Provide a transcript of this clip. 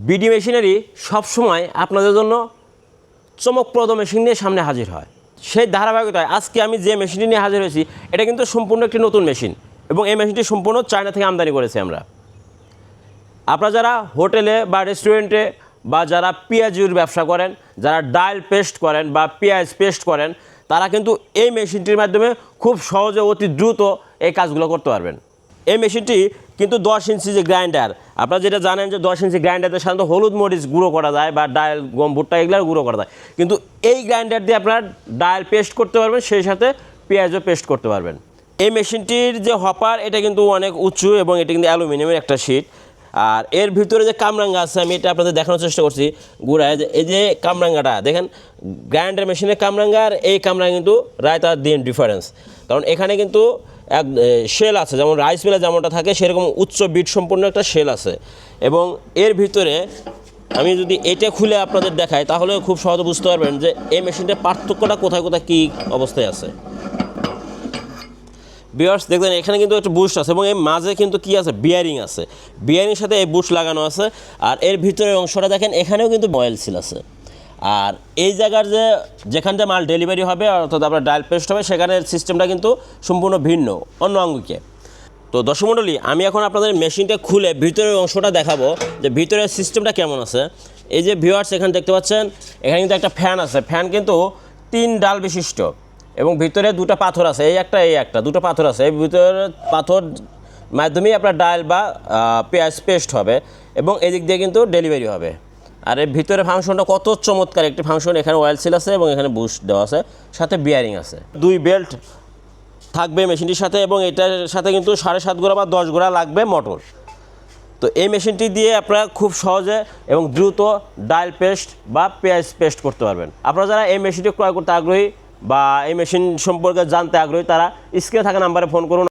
BD machinery সবসময় আপনাদের জন্য চমকপ্রদ মেশিন নিয়ে সামনে হাজির হয়। সেই ধারাবাহিকতায় আজকে আমি যে মেশিনটি নিয়ে হাজির হয়েছি এটা কিন্তু সম্পূর্ণ একটি নতুন মেশিন এবং এই মেশিনটি সম্পূর্ণ চায়না থেকে আমদানি করেছি আমরা। আপনারা যারা হোটেলে বা রেস্টুরেন্টে বা যারা পেঁয়াজুর ব্যবসা করেন, যারা ডাল পেস্ট করেন বা পেঁয়াজ পেস্ট করেন, তারা কিন্তু এই মেশিনটির মাধ্যমে খুব সহজে অতি দ্রুত এই কাজগুলো করতে পারবেন। এই মেশিনটি কিন্তু 10 ইঞ্চি যে গ্রাইন্ডার, আপনারা যেটা জানেন যে 10 ইঞ্চি গ্রাইন্ডারে সাধারণত হলুদ মরিচ গুঁড়ো করা যায় বা ডাল গম ভুট্টা এগুলো গুঁড়ো করা যায়, কিন্তু এই গ্রাইন্ডার দিয়ে আপনারা ডাল পেস্ট করতে পারবেন, সেই সাথে পেঁয়াজও পেস্ট করতে পারবেন। এই মেশিনটির যে হপার এটা কিন্তু অনেক উঁচু এবং এটা কিন্তু অ্যালুমিনিয়ামের একটা শিট। আর এর ভিতরে যে কামরাঙ্গা আছে আমি এটা আপনাদের দেখানোর চেষ্টা করছি গুড়ায়, যে এই যে কামরাঙ্গাটা দেখেন, গ্রাইন্ডার মেশিনের কামরাঙ্গা আর এই কামরাঙ্গা কিন্তু রায় তার দিন ডিফারেন্স। কারণ এখানে কিন্তু এক শেল আছে, যেমন রাইস মিলে যেমনটা থাকে সেরকম উচ্চ বিট সম্পূর্ণ একটা শেল আছে। এবং এর ভিতরে আমি যদি এটা খুলে আপনাদের দেখাই তাহলে খুব সহজে বুঝতে পারবেন যে এই মেশিনটার পার্থক্যটা কোথায় কোথায় কী অবস্থায় আছে। ভিউয়ার্স দেখবেন এখানে কিন্তু একটা বুশ আছে এবং এই মাঝে কিন্তু কি আছে, বিয়ারিং আছে, বিয়ারিংয়ের সাথে এই বুশ লাগানো আছে। আর এর ভিতরের অংশটা দেখেন এখানেও কিন্তু অয়েল সিল আছে। আর এই জায়গার যেখান থেকে মাল ডেলিভারি হবে অর্থাৎ আপনার ডাল পেস্ট হবে সেখানের সিস্টেমটা কিন্তু সম্পূর্ণ ভিন্ন অন্য আঙ্গুকে। তো দর্শক মণ্ডলী, আমি এখন আপনাদের মেশিনটা খুলে ভিতরের অংশটা দেখাবো যে ভিতরের সিস্টেমটা কেমন আছে। এই যে ভিউয়ার্স এখানে দেখতে পাচ্ছেন এখানে কিন্তু একটা ফ্যান আছে, ফ্যান কিন্তু 3 ডাল বিশিষ্ট এবং ভিতরে 2টা পাথর আছে, এই একটা 2টো পাথর আছে। এই ভিতরে পাথর মাধ্যমেই আপনার ডাল বা পেঁয়াজ পেস্ট হবে এবং এদিক দিয়ে কিন্তু ডেলিভারি হবে। আর এর ভিতরে ফাংশনটা কত চমৎকার একটি ফাংশন, এখানে অয়েল সিল আছে এবং এখানে বুশ দেওয়া আছে, সাথে বিয়ারিং আছে। 2 বেল্ট থাকবে মেশিনটির সাথে এবং এটার সাথে কিন্তু 7.5 গোড়া বা 10 গোড়া লাগবে মোটর। তো এই মেশিনটি দিয়ে আপনারা খুব সহজে এবং দ্রুত ডাল পেস্ট বা পেঁয়াজ পেস্ট করতে পারবেন। আপনারা যারা এই মেশিনটি ক্রয় করতে আগ্রহী বা এই মেশিন সম্পর্কে জানতে আগ্রহী তারা স্ক্রিনে থাকা নাম্বারে ফোন করুন।